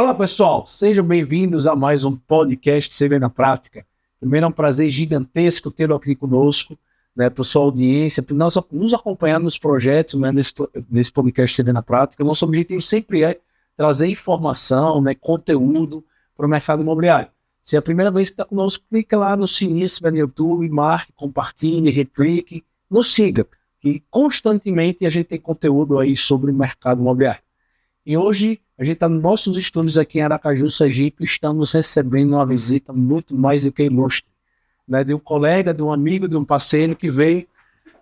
Olá, pessoal, sejam bem-vindos a mais um podcast CV na Prática. Primeiro é um prazer gigantesco tê-lo aqui conosco, né, para a sua audiência, para nos acompanhar nos projetos, né, nesse podcast CV na Prática. Nosso objetivo sempre é trazer informação, né, conteúdo para o mercado imobiliário. Se é a primeira vez que está conosco, clica lá no sininho, se vai no YouTube, marque, compartilhe, reclique, nos siga, que constantemente a gente tem conteúdo aí sobre o mercado imobiliário. E hoje a gente está nos nossos estúdios aqui em Aracaju, Sergipe, estamos recebendo uma visita muito mais do que ilustre, né, de um colega, de um amigo, de um parceiro que veio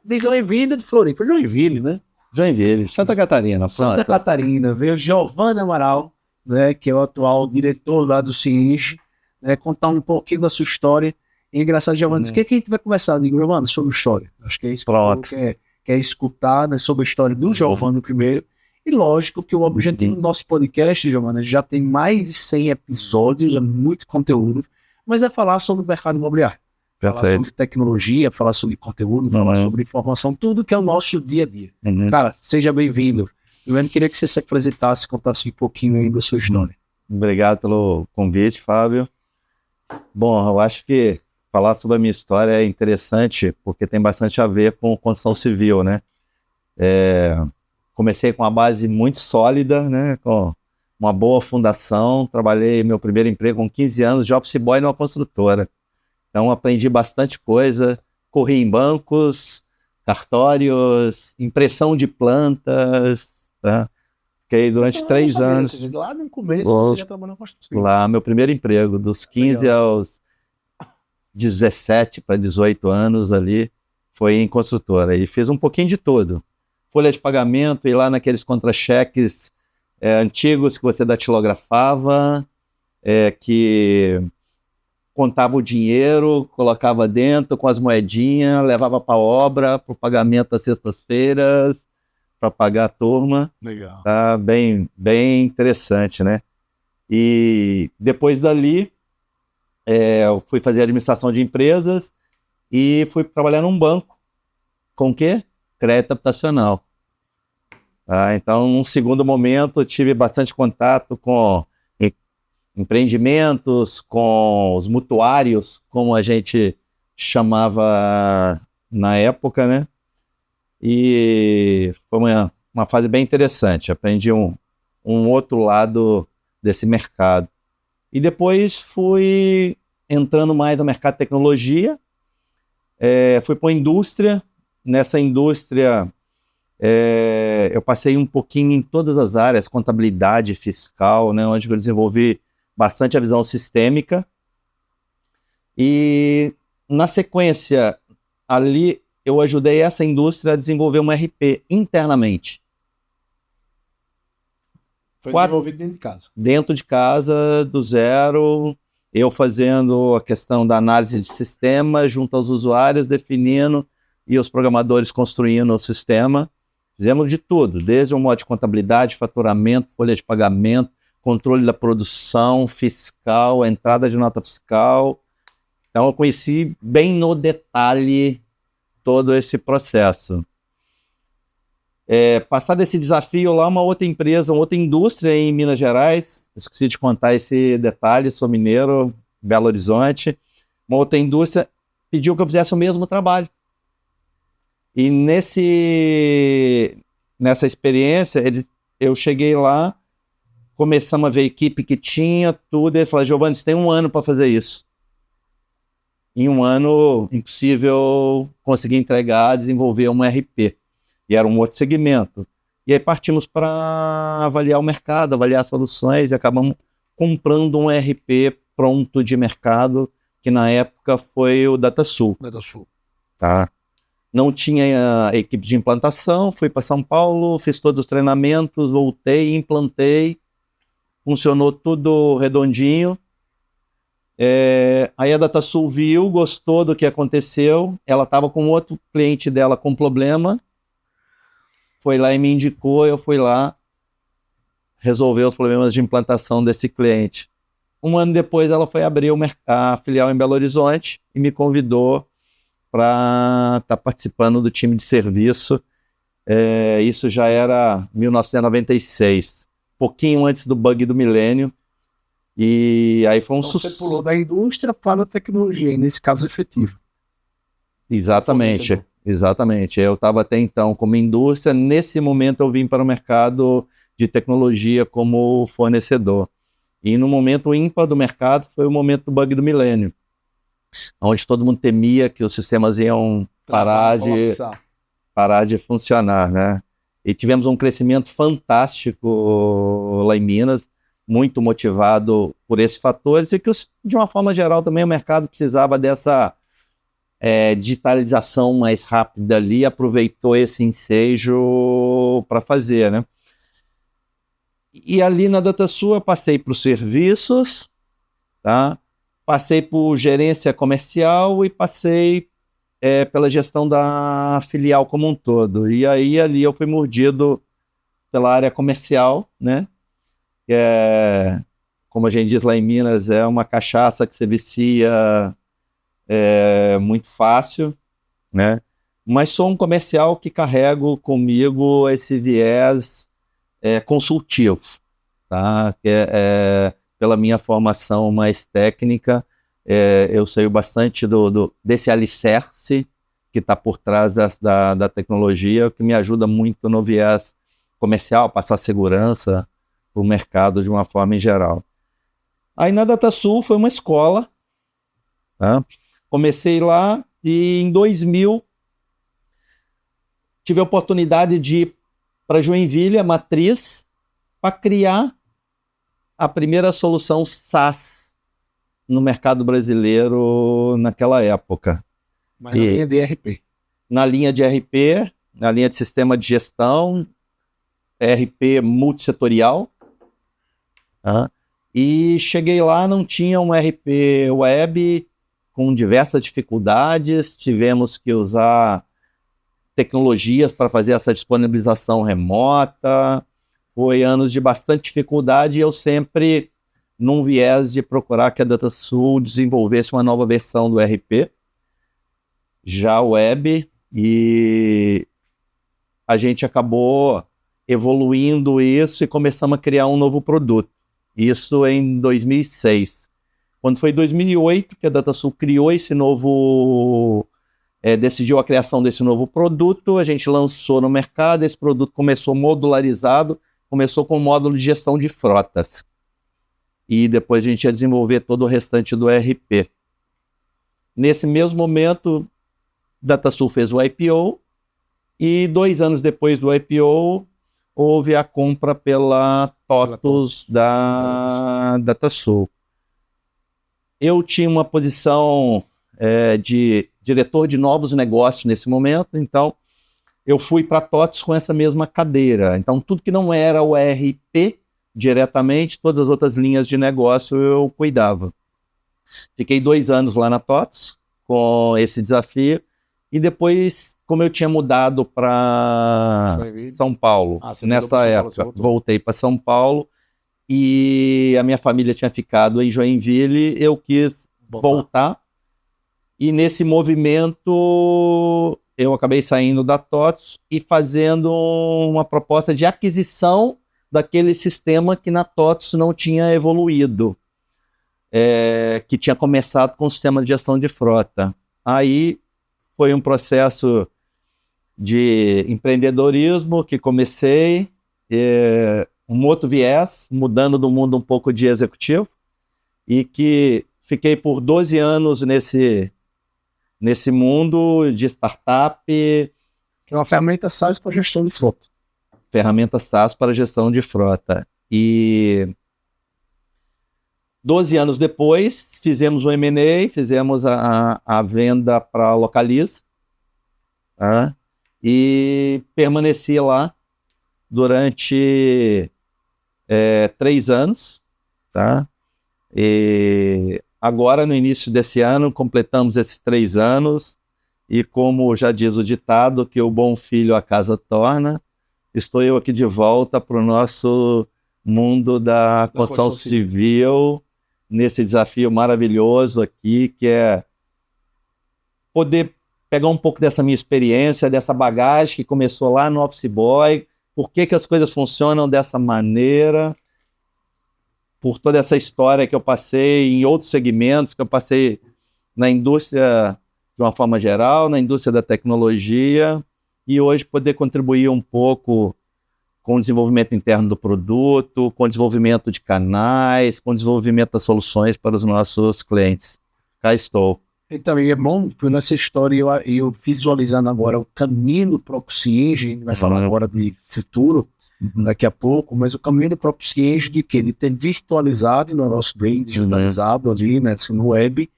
de Joinville, de Floripa, Joinville, né? Joinville, Santa Catarina. Santa Catarina, veio Giovanna Amaral, né, que é o atual diretor lá do CIENGE, né, contar um pouquinho da sua história. E engraçado, Giovanna, o que a gente vai conversar? Eu digo, Giovanna, sobre história. Acho que é isso que quer escutar, né, sobre a história do Giovanna primeiro. E lógico que o objetivo do nosso podcast, Giovanna, já tem mais de 100 episódios, é muito conteúdo, mas é falar sobre o mercado imobiliário. Perfeito. Falar sobre tecnologia, falar sobre conteúdo, falar sobre informação, tudo que é o nosso dia a dia. Cara, seja bem-vindo. Eu queria que você se apresentasse, contasse um pouquinho aí da sua história. Obrigado pelo convite, Fábio. Bom, eu acho que falar sobre a minha história é interessante, porque tem bastante a ver com construção civil, né? Comecei com uma base muito sólida, né? Com uma boa fundação. Trabalhei meu primeiro emprego com 15 anos de office boy numa construtora. Então aprendi bastante coisa. Corri em bancos, cartórios, impressão de plantas, tá? Fiquei durante 3 anos. Seja, lá no começo você já trabalhou com construção. Lá, meu primeiro emprego, dos 15 aos 17 para 18 anos ali, foi em construtora. E fiz um pouquinho de tudo. Folha de pagamento, ir lá naqueles contra-cheques antigos que você datilografava, que contava o dinheiro, colocava dentro com as moedinhas, levava para a obra, para o pagamento das sextas-feiras, para pagar a turma. Legal. Tá bem interessante, né? E depois dali, eu fui fazer administração de empresas e fui trabalhar num banco. Com o quê? Crédito habitacional. Então, num segundo momento, eu tive bastante contato com empreendimentos, com os mutuários, como a gente chamava na época, né? E foi uma fase bem interessante. Aprendi um outro lado desse mercado. E depois fui entrando mais no mercado de tecnologia, fui para a indústria. Nessa indústria, eu passei um pouquinho em todas as áreas, contabilidade, fiscal, né, onde eu desenvolvi bastante a visão sistêmica. E, na sequência, ali eu ajudei essa indústria a desenvolver um RP internamente. Foi desenvolvido dentro de casa? Dentro de casa, do zero, eu fazendo a questão da análise de sistema junto aos usuários, definindo, e os programadores construindo o sistema. Fizemos de tudo, desde o modo de contabilidade, faturamento, folha de pagamento, controle da produção, fiscal, entrada de nota fiscal. Então eu conheci bem no detalhe todo esse processo. Passado esse desafio lá, uma outra empresa, uma outra indústria em Minas Gerais, esqueci de contar esse detalhe, sou mineiro, Belo Horizonte, uma outra indústria pediu que eu fizesse o mesmo trabalho. E nessa experiência, eu cheguei lá, começamos a ver a equipe que tinha, tudo, e eles falaram, Giovanni, você tem 1 ano para fazer isso. Em 1 ano, impossível conseguir entregar, desenvolver um RP. E era um outro segmento. E aí partimos para avaliar o mercado, avaliar soluções, e acabamos comprando um RP pronto de mercado, que na época foi o DataSul. Tá? Não tinha equipe de implantação, fui para São Paulo, fiz todos os treinamentos, voltei, implantei, funcionou tudo redondinho. Aí a DataSul viu, gostou do que aconteceu, ela estava com outro cliente dela com problema, foi lá e me indicou, eu fui lá resolver os problemas de implantação desse cliente. 1 ano depois ela foi abrir a filial em Belo Horizonte e me convidou para estar participando do time de serviço. Isso já era 1996, pouquinho antes do bug do milênio. E aí foi um Então, você sucesso. pulou da indústria para a tecnologia, e nesse caso efetivo. Exatamente, exatamente. Eu estava até então como indústria, nesse momento eu vim para o mercado de tecnologia como fornecedor. E no momento ímpar do mercado foi o momento do bug do milênio, onde todo mundo temia que os sistemas iam parar de funcionar, né? E tivemos um crescimento fantástico lá em Minas, muito motivado por esses fatores, e que, de uma forma geral, também o mercado precisava dessa digitalização mais rápida ali, aproveitou esse ensejo para fazer, né? E ali na DataSul eu passei para os serviços, tá? Passei por gerência comercial e passei pela gestão da filial como um todo. E aí ali eu fui mordido pela área comercial, né? Que como a gente diz lá em Minas, é uma cachaça que você vicia muito fácil, né? Mas sou um comercial que carrego comigo esse viés consultivo, tá? Pela minha formação mais técnica, eu sei bastante desse alicerce que está por trás da tecnologia, que me ajuda muito no viés comercial, passar segurança para o mercado de uma forma em geral. Aí na DataSul foi uma escola, tá? Comecei lá e em 2000 tive a oportunidade de ir para Joinville, a matriz, para criar a primeira solução SaaS no mercado brasileiro naquela época. Mas na linha de ERP. Na linha de ERP, na linha de sistema de gestão, ERP multissetorial. E cheguei lá, não tinha um ERP web, com diversas dificuldades, tivemos que usar tecnologias para fazer essa disponibilização remota, foi anos de bastante dificuldade e eu sempre num viés de procurar que a DataSul desenvolvesse uma nova versão do ERP, já web, e a gente acabou evoluindo isso e começamos a criar um novo produto. Isso em 2006. Quando foi em 2008 que a DataSul criou esse novo... decidiu a criação desse novo produto, a gente lançou no mercado, esse produto começou modularizado, começou com o módulo de gestão de frotas. E depois a gente ia desenvolver todo o restante do ERP. Nesse mesmo momento, DataSul fez o IPO, e 2 anos depois do IPO, houve a compra pela TOTVS da DataSul. Eu tinha uma posição de diretor de novos negócios nesse momento, então eu fui para a TOTVS com essa mesma cadeira. Então tudo que não era o ERP diretamente, todas as outras linhas de negócio eu cuidava. Fiquei 2 anos lá na TOTVS com esse desafio, e depois, como eu tinha mudado para São Paulo, nessa época, voltei para São Paulo, e a minha família tinha ficado em Joinville, eu quis voltar. E nesse movimento, eu acabei saindo da TOTVS e fazendo uma proposta de aquisição daquele sistema que na TOTVS não tinha evoluído, que tinha começado com o sistema de gestão de frota. Aí foi um processo de empreendedorismo que comecei, um outro viés, mudando do mundo um pouco de executivo, e que fiquei por 12 anos nesse mundo de startup. Que é uma ferramenta SaaS para gestão de frota. Ferramenta SaaS para gestão de frota. E 12 anos depois, fizemos um M&A, fizemos a venda para a Localiza, tá? E permaneci lá durante 3 anos, tá? E agora, no início desse ano, completamos esses 3 anos, e como já diz o ditado, que o bom filho a casa torna, estou eu aqui de volta para o nosso mundo da construção civil, nesse desafio maravilhoso aqui, que é poder pegar um pouco dessa minha experiência, dessa bagagem que começou lá no Office Boy, por que as coisas funcionam dessa maneira, por toda essa história que eu passei em outros segmentos, que eu passei na indústria de uma forma geral, na indústria da tecnologia, e hoje poder contribuir um pouco com o desenvolvimento interno do produto, com o desenvolvimento de canais, com o desenvolvimento das soluções para os nossos clientes. Cá estou. Então, e é bom, porque nessa história eu visualizando agora o caminho do Proficienge, a gente vai falar agora de futuro, daqui a pouco, mas o caminho do Proficienge de que ele ter virtualizado no nosso brain, digitalizado ali, né, assim, no web,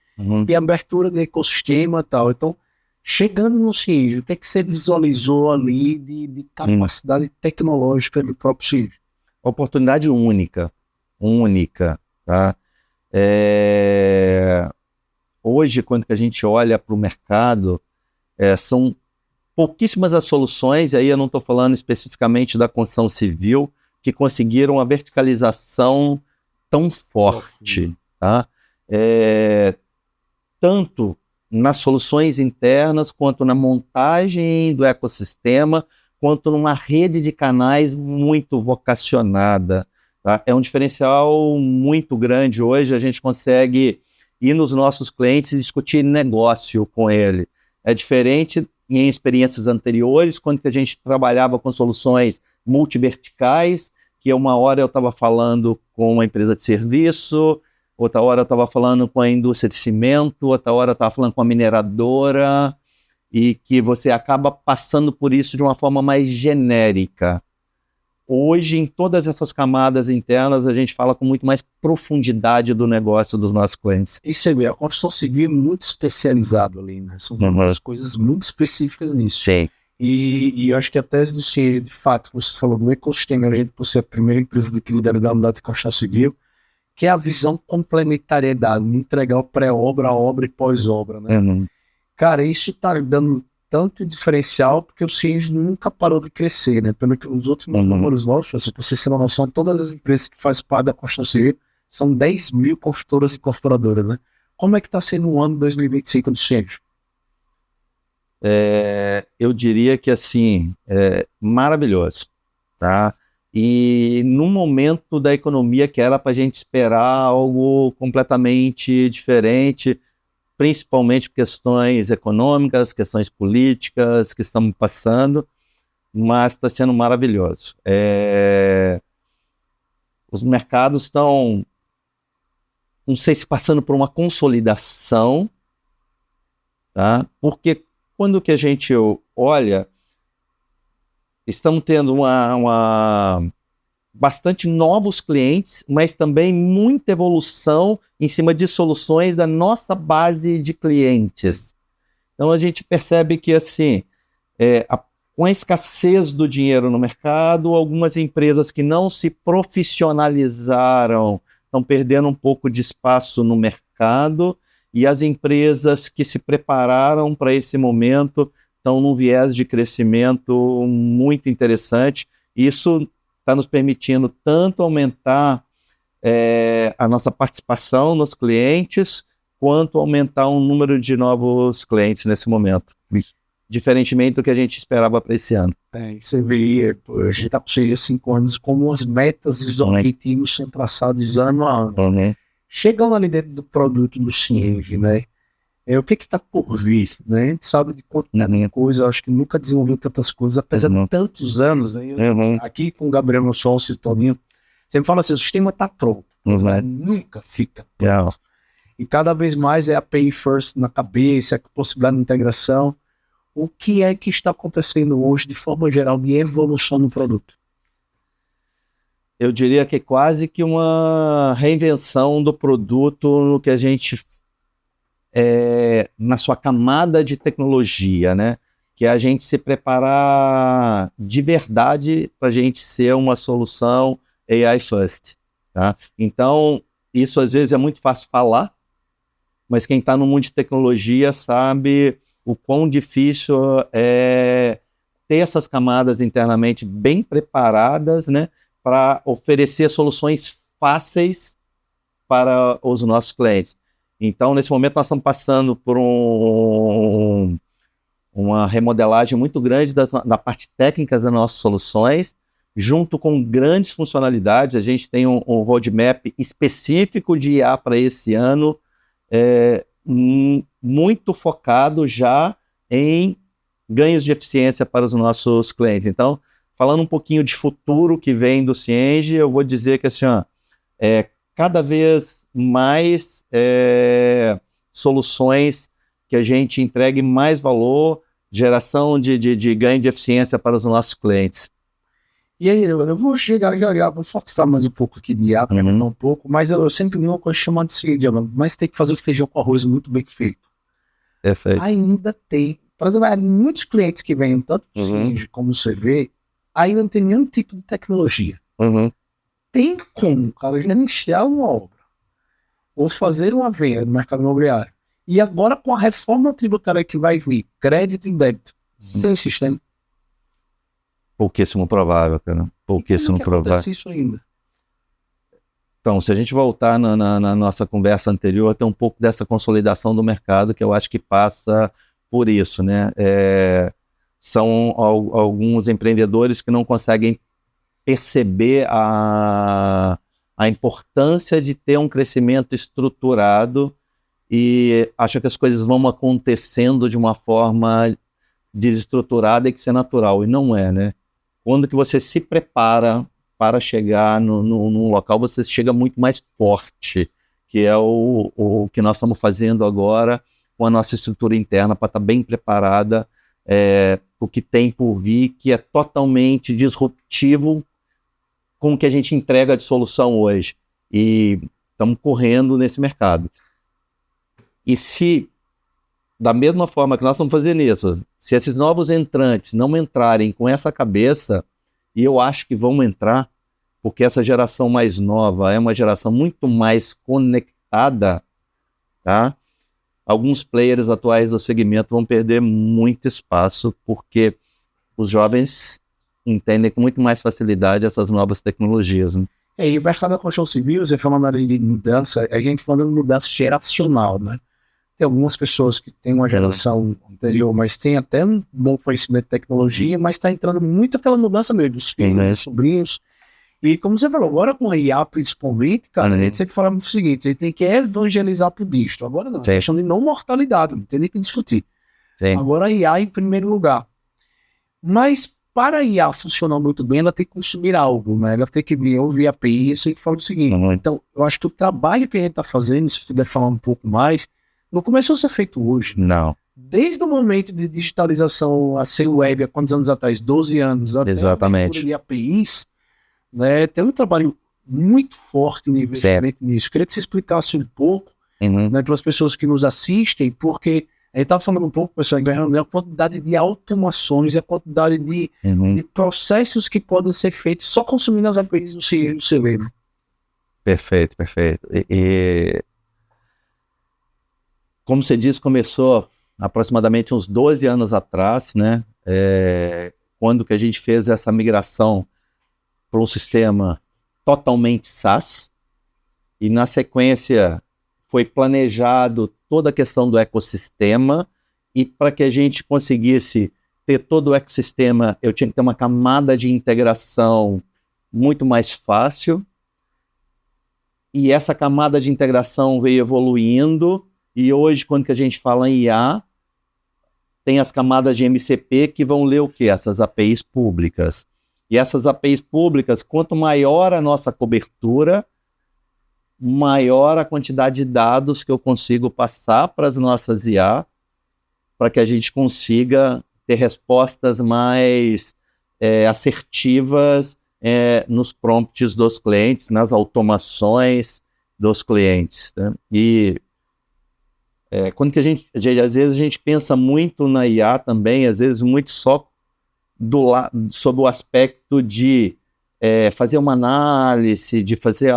e abertura do ecossistema e tal. Então, chegando no Cienge, o que é que você visualizou ali de capacidade tecnológica do próprio Cienge? Oportunidade única, tá? Hoje, quando que a gente olha para o mercado, são pouquíssimas as soluções, aí eu não estou falando especificamente da construção civil, que conseguiram a verticalização tão forte, tá? Tanto nas soluções internas, quanto na montagem do ecossistema, quanto numa rede de canais muito vocacionada, tá? É um diferencial muito grande hoje, a gente consegue ir nos nossos clientes e discutir negócio com ele. É diferente em experiências anteriores, quando que a gente trabalhava com soluções multiverticais, que uma hora eu estava falando com uma empresa de serviço, outra hora eu estava falando com a indústria de cimento, outra hora eu estava falando com a mineradora, e que você acaba passando por isso de uma forma mais genérica. Hoje, em todas essas camadas internas, a gente fala com muito mais profundidade do negócio dos nossos clientes. E você vê, a construção civil é muito especializado ali, né? São muitas coisas muito específicas nisso. Sim. E eu acho que a tese do Cienge, de fato, você falou do ecossistema, a gente, por ser a primeira empresa de crediário da unidade de construção civil, que é a visão complementariedade, entregar o pré-obra, a obra e pós-obra, né? Cara, isso está dando tanto diferencial, porque o Cienge nunca parou de crescer, né? Pelo que os outros números nossos, se você tem uma noção, todas as empresas que fazem parte da construção civil são 10 mil construtoras e incorporadoras, né? Como é que está sendo o ano 2025 do Cienge? Eu diria que, assim, maravilhoso, tá? E no momento da economia que era para a gente esperar algo completamente diferente, principalmente por questões econômicas, questões políticas que estamos passando, mas está sendo maravilhoso. Os mercados estão, não sei se passando por uma consolidação, tá? Porque quando que a gente olha, estamos tendo bastante novos clientes, mas também muita evolução em cima de soluções da nossa base de clientes. Então a gente percebe que, assim, com a escassez do dinheiro no mercado, algumas empresas que não se profissionalizaram estão perdendo um pouco de espaço no mercado, e as empresas que se prepararam para esse momento estão num viés de crescimento muito interessante. Isso está nos permitindo tanto aumentar a nossa participação nos clientes, quanto aumentar o número de novos clientes nesse momento. Isso. Diferentemente do que a gente esperava para esse ano. Você vê, a gente está com 5 anos, como as metas e os objetivos são traçados ano a ano. Chegando ali dentro do produto do Cienge, né? O que está por vir, né? A gente sabe de quantidade de coisa, acho que nunca desenvolveu tantas coisas, apesar de tantos anos, né? Aqui com o Gabriel, meu sócio, e o Toninho, sempre fala assim, o sistema está pronto, mas nunca fica pronto. E cada vez mais é a Pay First na cabeça, a possibilidade de integração. O que é que está acontecendo hoje, de forma geral, de evolução no produto? Eu diria que é quase que uma reinvenção do produto no que a gente na sua camada de tecnologia, né? Que é a gente se preparar de verdade para a gente ser uma solução AI first, tá? Então, isso às vezes é muito fácil falar, mas quem está no mundo de tecnologia sabe o quão difícil é ter essas camadas internamente bem preparadas, né? Para oferecer soluções fáceis para os nossos clientes. Então, nesse momento, nós estamos passando por uma remodelagem muito grande da parte técnica das nossas soluções, junto com grandes funcionalidades. A gente tem um roadmap específico de IA para esse ano, muito focado já em ganhos de eficiência para os nossos clientes. Então, falando um pouquinho de futuro que vem do Cienge, eu vou dizer que assim, cada vez mais soluções que a gente entregue mais valor, geração de ganho de eficiência para os nossos clientes. E aí, eu vou chegar já, vou forçar mais um pouco aqui de IA, um pouco, mas eu sempre vi uma coisa chamada de seguinte, mas tem que fazer o feijão com arroz muito bem feito. Perfeito. Ainda tem, por exemplo, muitos clientes que vêm tanto do Cienge como você vê, ainda não tem nenhum tipo de tecnologia. Tem como, cara, gerenciar uma obra ou fazer uma venda no mercado imobiliário. E agora com a reforma tributária que vai vir, crédito e débito, sem sistema. Pouquíssimo provável, cara. Pouquíssimo provável. Acontece isso ainda? Então, se a gente voltar na nossa conversa anterior, tem um pouco dessa consolidação do mercado que eu acho que passa por isso, né? São alguns empreendedores que não conseguem perceber a importância de ter um crescimento estruturado e acham que as coisas vão acontecendo de uma forma desestruturada e que isso é natural, e não é, né? Quando que você se prepara para chegar num local, você chega muito mais forte, que é o que nós estamos fazendo agora com a nossa estrutura interna, para estar bem preparada o que tem por vir, que é totalmente disruptivo com o que a gente entrega de solução hoje. E estamos correndo nesse mercado. E se, da mesma forma que nós estamos fazendo isso, se esses novos entrantes não entrarem com essa cabeça, e eu acho que vão entrar, porque essa geração mais nova é uma geração muito mais conectada, tá? Alguns players atuais do segmento vão perder muito espaço, porque os jovens entendem com muito mais facilidade essas novas tecnologias, né? E o mercado da construção civil, você falando de mudança, a gente falando de mudança geracional, né? Tem algumas pessoas que têm uma geração anterior, mas tem até um bom conhecimento de tecnologia, mas está entrando muito aquela mudança mesmo dos filhos, dos sobrinhos. E como você falou, agora com a IA principalmente, cara, a gente sempre fala o seguinte, a gente tem que evangelizar pro disto. Agora não, é questão de não mortalidade, não tem nem que discutir. Sim. Agora a IA em primeiro lugar. Mas para a IA funcionar muito bem, ela tem que consumir algo, né? Ela tem que ouvir a API, eu sempre falo o seguinte. Então, eu acho que o trabalho que a gente está fazendo, se puder falar um pouco mais, não começou a ser feito hoje. Não. Desde o momento de digitalização a ser web, há quantos anos atrás? 12 anos. Até exatamente. A de APIs, né? Tem um trabalho muito forte em investimento nisso. Queria que você explicasse um pouco, né, para as pessoas que nos assistem, porque a gente estava falando um pouco, pessoal, a quantidade de automações, a quantidade de processos que podem ser feitos só consumindo as APIs do celeiro. Perfeito. Como você disse, começou aproximadamente uns 12 anos atrás, né? Quando que a gente fez essa migração para um sistema totalmente SaaS, e na sequência foi planejado toda a questão do ecossistema, e para que a gente conseguisse ter todo o ecossistema, eu tinha que ter uma camada de integração muito mais fácil, e essa camada de integração veio evoluindo, e hoje, quando que a gente fala em IA, tem as camadas de MCP que vão ler o quê? Essas APIs públicas. E essas APIs públicas, quanto maior a nossa cobertura, maior a quantidade de dados que eu consigo passar para as nossas IA, para que a gente consiga ter respostas mais assertivas nos prompts dos clientes, nas automações dos clientes, né? E quando que às vezes a gente pensa muito na IA também, às vezes muito só sob o aspecto de fazer uma análise, de fazer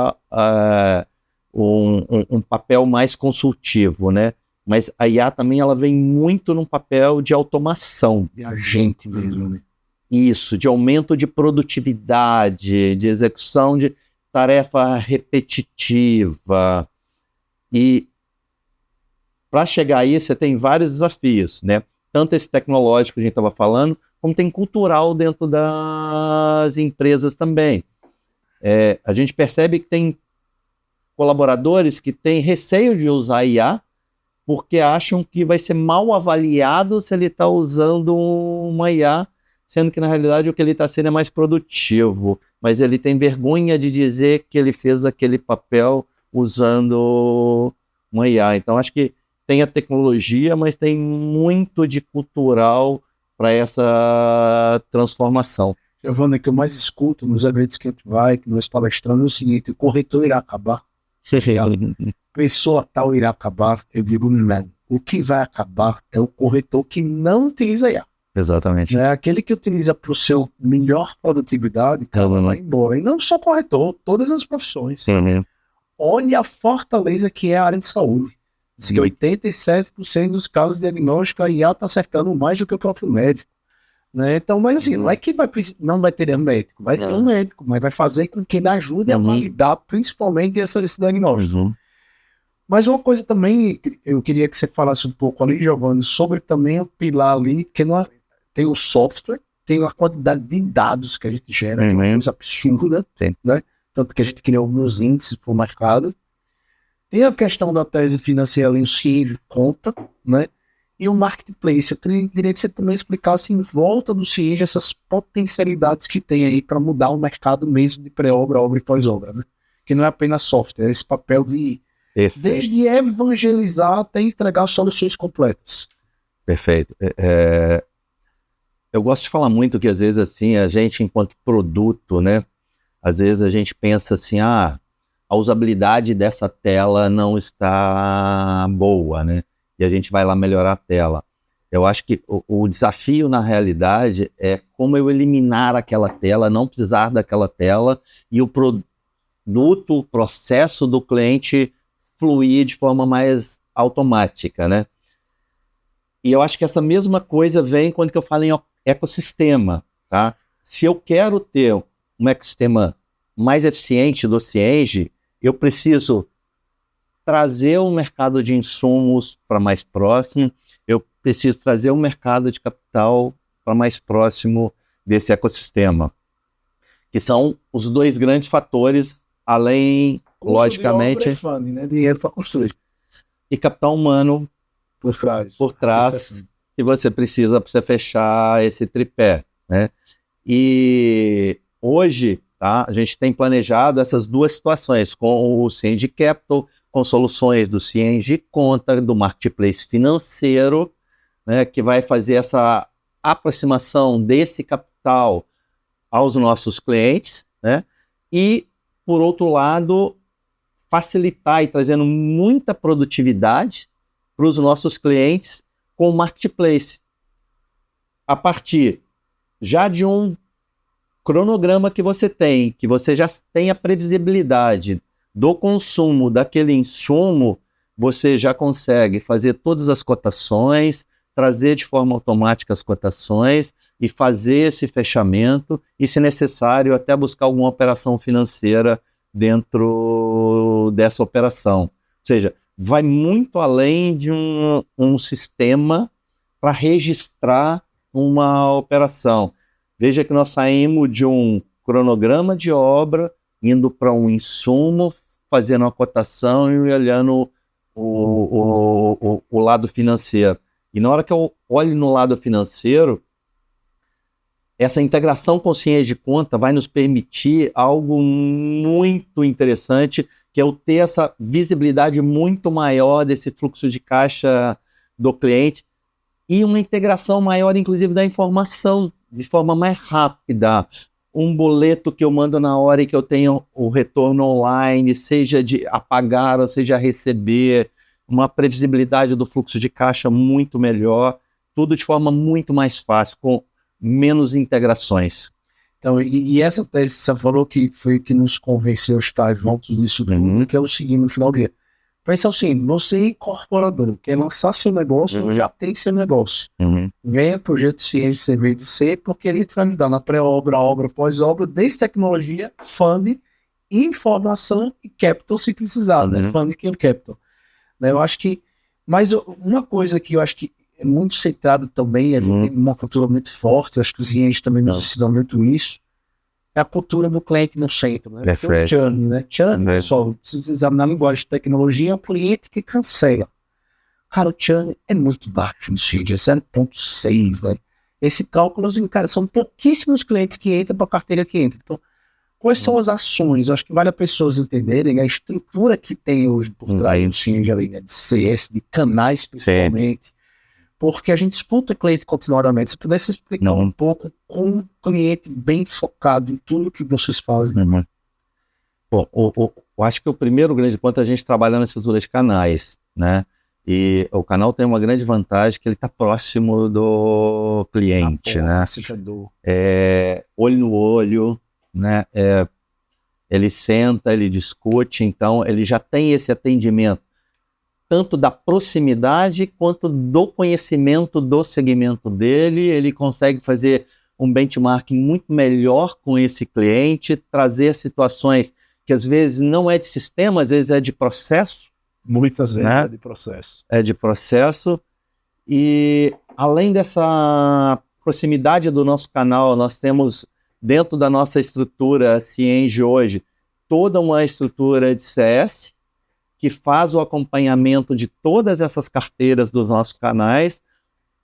um papel mais consultivo, né? Mas a IA também ela vem muito num papel de automação. De agente mesmo, né? Isso, de aumento de produtividade, de execução de tarefa repetitiva. E para chegar aí, você tem vários desafios, né? Tanto esse tecnológico que a gente estava falando, como tem cultural dentro das empresas também. A gente percebe que tem colaboradores que têm receio de usar IA porque acham que vai ser mal avaliado se ele está usando uma IA, sendo que na realidade o que ele está sendo é mais produtivo, mas ele tem vergonha de dizer que ele fez aquele papel usando uma IA. Então acho que tem a tecnologia, mas tem muito de cultural para essa transformação. Giovanni, o que eu mais escuto nos eventos que a gente vai, que nós palestramos, é o seguinte: o corretor irá acabar. Pessoa tal irá acabar. Eu digo, não. O que vai acabar é o corretor que não utiliza IA. Exatamente. Aquele que utiliza para o seu melhor produtividade, cara, vai embora. E não só corretor, todas as profissões. Olha a fortaleza que é a área de saúde. Diz que 87% dos casos de diagnóstico a IA está acertando mais do que o próprio médico. Então, mas assim, não é que não vai ter médico, vai ter um médico, mas vai fazer com que ele ajude a validar principalmente esse diagnóstico. Mas uma coisa também, eu queria que você falasse um pouco ali, Giovanni, sobre também o pilar ali, que não tem o software, tem a quantidade de dados que a gente gera, que é uma coisa absurda, né? Tanto que a gente cria alguns índices para o mercado. Tem a questão da tese financeira ali, o CIENG conta, né? E o marketplace. Eu queria que você também explicasse em volta do CIENG essas potencialidades que tem aí para mudar o mercado mesmo de pré-obra, obra e pós-obra, né? Que não é apenas software, é esse papel de desde evangelizar até entregar soluções completas. Perfeito. Eu gosto de falar muito que às vezes assim, a gente enquanto produto, né? Às vezes a gente pensa assim, a usabilidade dessa tela não está boa, né? E a gente vai lá melhorar a tela. Eu acho que o desafio na realidade é como eu eliminar aquela tela, não precisar daquela tela e o produto, o processo do cliente fluir de forma mais automática, né? E eu acho que essa mesma coisa vem quando que eu falo em ecossistema, tá? Se eu quero ter um ecossistema mais eficiente do CIENG, eu preciso trazer o mercado de insumos para mais próximo, eu preciso trazer o mercado de capital para mais próximo desse ecossistema, que são os dois grandes fatores, além, logicamente, de funding, né? Dinheiro para construir. E capital humano por trás que você precisa para você fechar esse tripé, né? E hoje, tá, a gente tem planejado essas duas situações com o CIENG Capital, com soluções do CIENG Conta, do marketplace financeiro, né, que vai fazer essa aproximação desse capital aos nossos clientes, né? E, por outro lado, facilitar e trazendo muita produtividade para os nossos clientes com o marketplace. A partir já de um cronograma que você já tem a previsibilidade do consumo daquele insumo, você já consegue fazer todas as cotações, trazer de forma automática as cotações e fazer esse fechamento e, se necessário, até buscar alguma operação financeira dentro dessa operação. Ou seja, vai muito além de um sistema para registrar uma operação. Veja que nós saímos de um cronograma de obra, indo para um insumo, fazendo uma cotação e olhando o lado financeiro. E na hora que eu olho no lado financeiro, essa integração com o CIENG Conta vai nos permitir algo muito interessante, que é eu ter essa visibilidade muito maior desse fluxo de caixa do cliente e uma integração maior, inclusive, da informação, de forma mais rápida. Um boleto que eu mando na hora e que eu tenho o retorno online, seja de apagar ou seja receber, uma previsibilidade do fluxo de caixa muito melhor, tudo de forma muito mais fácil, com menos integrações. Então, e essa tese que você falou que foi que nos convenceu a estar juntos disso tudo, que é o seguinte, no final do dia. Pensa o seguinte, você é incorporador, quer lançar seu negócio, já tem seu negócio. Venha para o jeito CIENG CVDC, porque ele vai ajudar na pré-obra, obra, pós-obra, desde tecnologia, funding, informação e capital se precisar, né? Funding e capital. Eu acho que, mas uma coisa que eu acho que é muito centrado também, a gente tem uma cultura muito forte, acho que os clientes também nos ensinam muito isso, é a cultura do cliente no centro, né? Perfeito. O churn, né? Churn, pessoal, se você examinar a linguagem de tecnologia, é um cliente que cancela. Cara, o churn é muito baixo no CID, é 0,6, né? Esse cálculo, cara, são pouquíssimos clientes que entram para a carteira que entra. Então, quais são as ações? Eu acho que vale as pessoas entenderem a estrutura que tem hoje por trás do CID, né? De CS, de canais principalmente. Porque a gente escuta o cliente continuadamente. Se pudesse explicar um pouco como um cliente bem focado em tudo que vocês fazem. Bom, eu acho que o primeiro grande ponto é a gente trabalhar na estrutura de canais, né? E o canal tem uma grande vantagem que ele está próximo do cliente, né? Olho no olho, né? Ele senta, ele discute, então ele já tem esse atendimento, tanto da proximidade quanto do conhecimento do segmento dele. Ele consegue fazer um benchmarking muito melhor com esse cliente, trazer situações que às vezes não é de sistema, às vezes é de processo. Muitas vezes, né? É de processo. É de processo. E além dessa proximidade do nosso canal, nós temos dentro da nossa estrutura Cienge hoje toda uma estrutura de CS que faz o acompanhamento de todas essas carteiras dos nossos canais,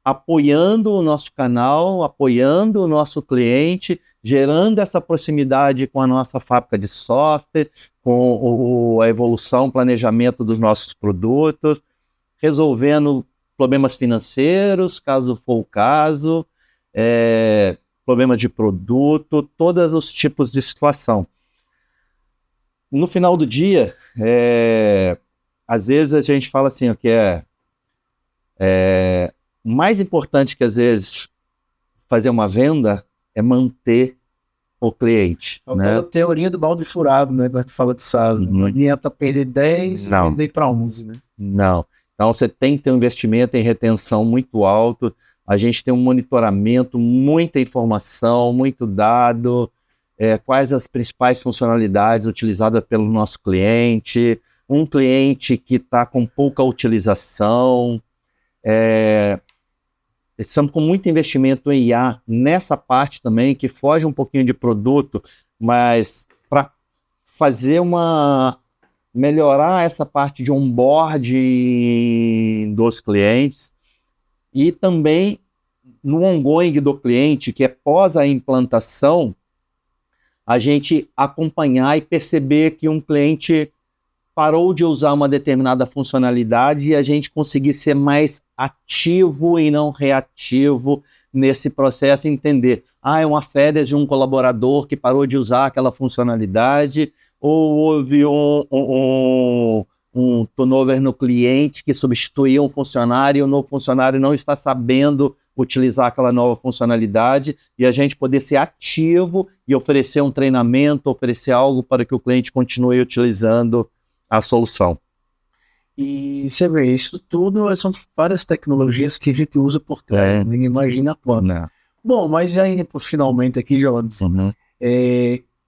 apoiando o nosso canal, apoiando o nosso cliente, gerando essa proximidade com a nossa fábrica de software, com a evolução, planejamento dos nossos produtos, resolvendo problemas financeiros, caso for o caso, problemas de produto, todos os tipos de situação. No final do dia, às vezes a gente fala assim, que mais importante que às vezes fazer uma venda é manter o cliente. É aquela teoria do balde furado, né? Quando a gente fala de SaaS. Não adianta perder 10 e vender para 11, né? Não. Então você tem que ter um investimento em retenção muito alto. A gente tem um monitoramento, muita informação, muito dado, quais as principais funcionalidades utilizadas pelo nosso cliente, um cliente que está com pouca utilização. Estamos com muito investimento em IA nessa parte também, que foge um pouquinho de produto, mas para fazer melhorar essa parte de onboarding dos clientes e também no ongoing do cliente, que é pós a implantação, a gente acompanhar e perceber que um cliente parou de usar uma determinada funcionalidade e a gente conseguir ser mais ativo e não reativo nesse processo, entender, é uma férias de um colaborador que parou de usar aquela funcionalidade, ou houve um turnover no cliente que substituiu um funcionário e o novo funcionário não está sabendo utilizar aquela nova funcionalidade, e a gente poder ser ativo e oferecer um treinamento, oferecer algo para que o cliente continue utilizando a solução. E você vê, isso tudo são várias tecnologias que a gente usa por trás, ninguém imagina quanto. Bom, mas já indo finalmente aqui, Jones,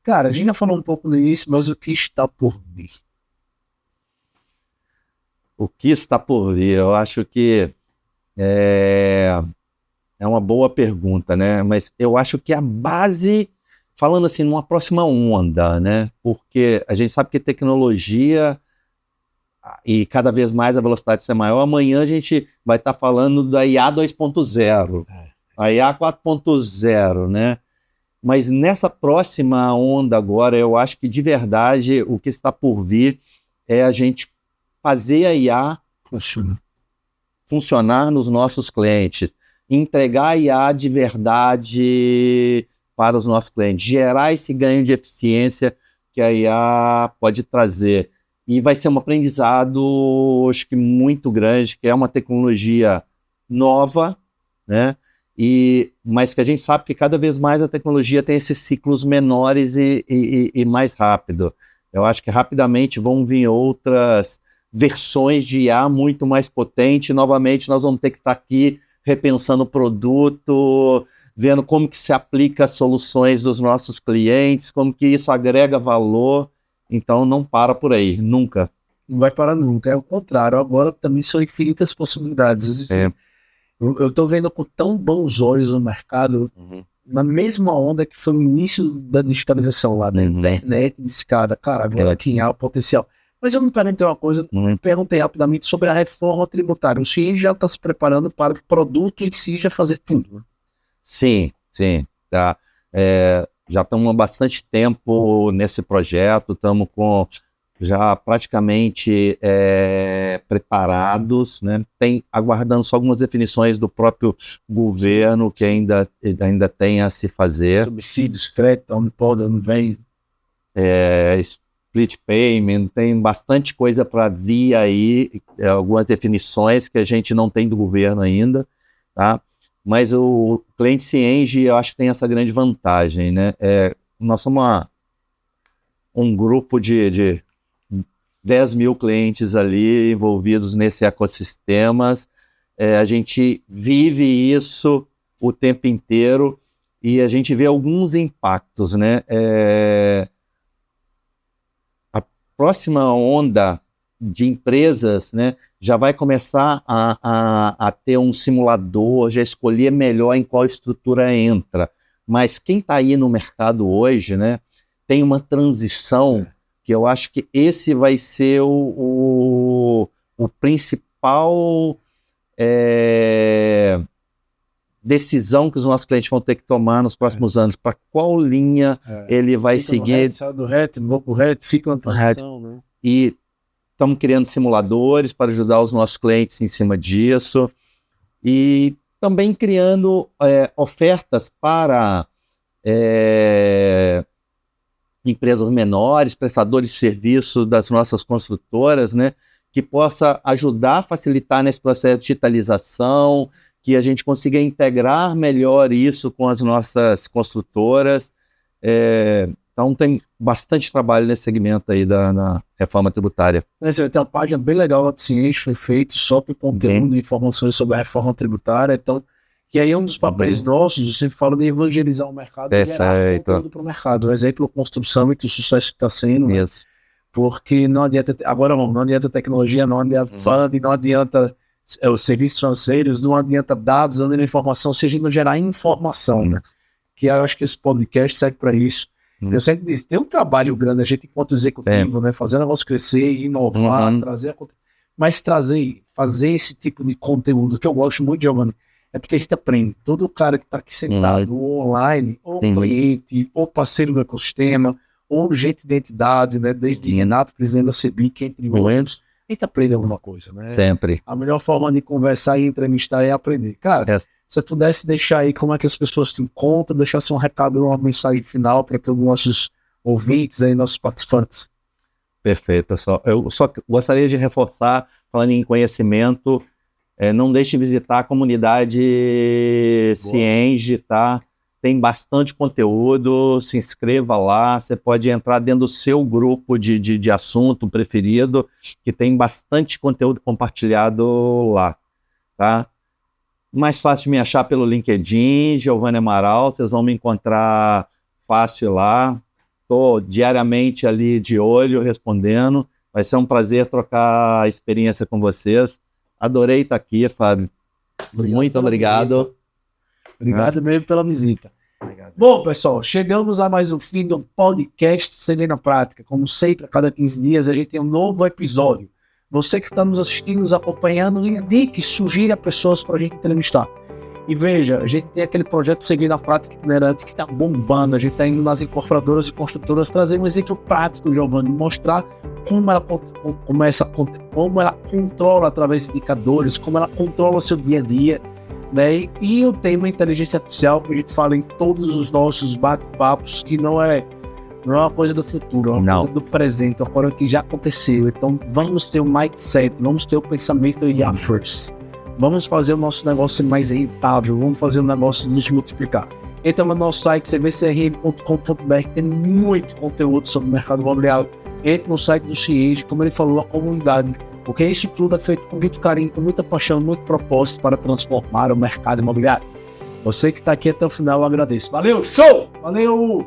cara, a gente já falou um pouco disso, mas o que está por vir? O que está por vir? Eu acho que é uma boa pergunta, né? Mas eu acho que a base, falando assim, numa próxima onda, né? Porque a gente sabe que tecnologia, e cada vez mais a velocidade ser maior, amanhã a gente vai estar falando da IA 2.0, a IA 4.0, né? Mas nessa próxima onda agora, eu acho que de verdade o que está por vir é a gente fazer a IA funcionar nos nossos clientes, entregar a IA de verdade para os nossos clientes, gerar esse ganho de eficiência que a IA pode trazer. E vai ser um aprendizado, acho que muito grande, que é uma tecnologia nova, né? Mas que a gente sabe que cada vez mais a tecnologia tem esses ciclos menores e mais rápido. Eu acho que rapidamente vão vir outras versões de IA muito mais potentes. Novamente, nós vamos ter que estar aqui repensando o produto, vendo como que se aplica as soluções dos nossos clientes, como que isso agrega valor. Então não para por aí, nunca. Não vai parar nunca, é o contrário. Agora também são infinitas possibilidades. Eu estou vendo com tão bons olhos o mercado, na mesma onda que foi o início da digitalização lá na internet, disse, cara, agora aqui há o potencial. Mas eu me perguntei uma coisa, perguntei rapidamente sobre a reforma tributária. O CIENG já está se preparando para o produto em si já fazer tudo, né? Sim. Tá. Já estamos há bastante tempo nesse projeto, estamos já praticamente preparados, né? Aguardando só algumas definições do próprio governo que ainda tem a se fazer. Subsídios, crédito, onde pode, onde vem. Split payment, tem bastante coisa para vir aí, algumas definições que a gente não tem do governo ainda, tá? Mas o cliente CIENG, eu acho que tem essa grande vantagem, né? Nós somos um grupo de 10 mil clientes ali envolvidos nesse ecossistema. A gente vive isso o tempo inteiro e a gente vê alguns impactos, né? A próxima onda de empresas, né, já vai começar a ter um simulador, já escolher melhor em qual estrutura entra. Mas quem está aí no mercado hoje, né, tem uma transição que eu acho que esse vai ser o principal decisão que os nossos clientes vão ter que tomar nos próximos anos, para qual linha ele vai seguir. Sai do RET, vou para o RET, fica uma transição, né? E estamos criando simuladores para ajudar os nossos clientes em cima disso e também criando ofertas para empresas menores, prestadores de serviço das nossas construtoras, né, que possa ajudar, facilitar nesse processo de digitalização, que a gente consiga integrar melhor isso com as nossas construtoras. Então tem bastante trabalho nesse segmento aí na reforma tributária. Tem uma página bem legal lá do CIENG, foi feito só para conteúdo e informações sobre a reforma tributária. Então, que aí é um dos papéis nossos, eu sempre falo de evangelizar o mercado e gerar conteúdo para o mercado. Um exemplo, construção e o sucesso que está sendo, né? Porque não adianta, agora não adianta tecnologia, não adianta funding, não adianta os serviços financeiros, não adianta dados, não adianta informação, se a gente não gerar informação, né? Que eu acho que esse podcast serve para isso. Eu sempre disse, tem um trabalho grande, a gente enquanto executivo, né, fazer o negócio crescer, inovar, fazer esse tipo de conteúdo, que eu gosto muito, Giovanni, é porque a gente aprende. Todo cara que está aqui sentado, ou online, ou cliente, ou parceiro do ecossistema, ou gente de entidade, né, desde Renato, presidente da CEBIC, entre outros, a gente aprende alguma coisa, né? Sempre. A melhor forma de conversar e entrevistar é aprender. Cara, se eu pudesse deixar aí como é que as pessoas te encontram, deixasse um recado, uma mensagem final para todos os nossos ouvintes aí, nossos participantes. Perfeito, pessoal. Eu só gostaria de reforçar, falando em conhecimento, não deixe de visitar a comunidade CIENG, tá? Tem bastante conteúdo, se inscreva lá, você pode entrar dentro do seu grupo de assunto preferido, que tem bastante conteúdo compartilhado lá, tá? Mais fácil de me achar pelo LinkedIn, Giovanni Amaral, vocês vão me encontrar fácil lá. Estou diariamente ali de olho, respondendo. Vai ser um prazer trocar experiência com vocês. Adorei estar aqui, Fábio. Muito obrigado. Obrigado mesmo pela visita. Obrigado. Bom, pessoal, chegamos a mais um fim do podcast CV na Prática. Como sempre, a cada 15 dias a gente tem um novo episódio. Você que está nos assistindo, nos acompanhando, indique, sugira pessoas para a gente entrevistar. E veja, a gente tem aquele projeto CV na Prática itinerante que está bombando. A gente está indo nas incorporadoras e construtoras trazer um exemplo prático, Giovanni, mostrar como ela controla através de indicadores, como ela controla o seu dia a dia, né? E o tema inteligência artificial, que a gente fala em todos os nossos bate-papos, que não é uma coisa do futuro, é uma coisa do presente, é uma coisa que já aconteceu. Então vamos ter um mindset, vamos ter o pensamento first. Vamos fazer o nosso negócio ser mais rentável, vamos fazer o negócio nos multiplicar. Entra no nosso site cvcrm.com.br, tem muito conteúdo sobre o mercado imobiliário. Entra no site do CIENG, como ele falou, a comunidade, porque isso tudo é feito com muito carinho, com muita paixão, muito propósito para transformar o mercado imobiliário. Você que está aqui até o final, eu agradeço. Valeu, show! Valeu!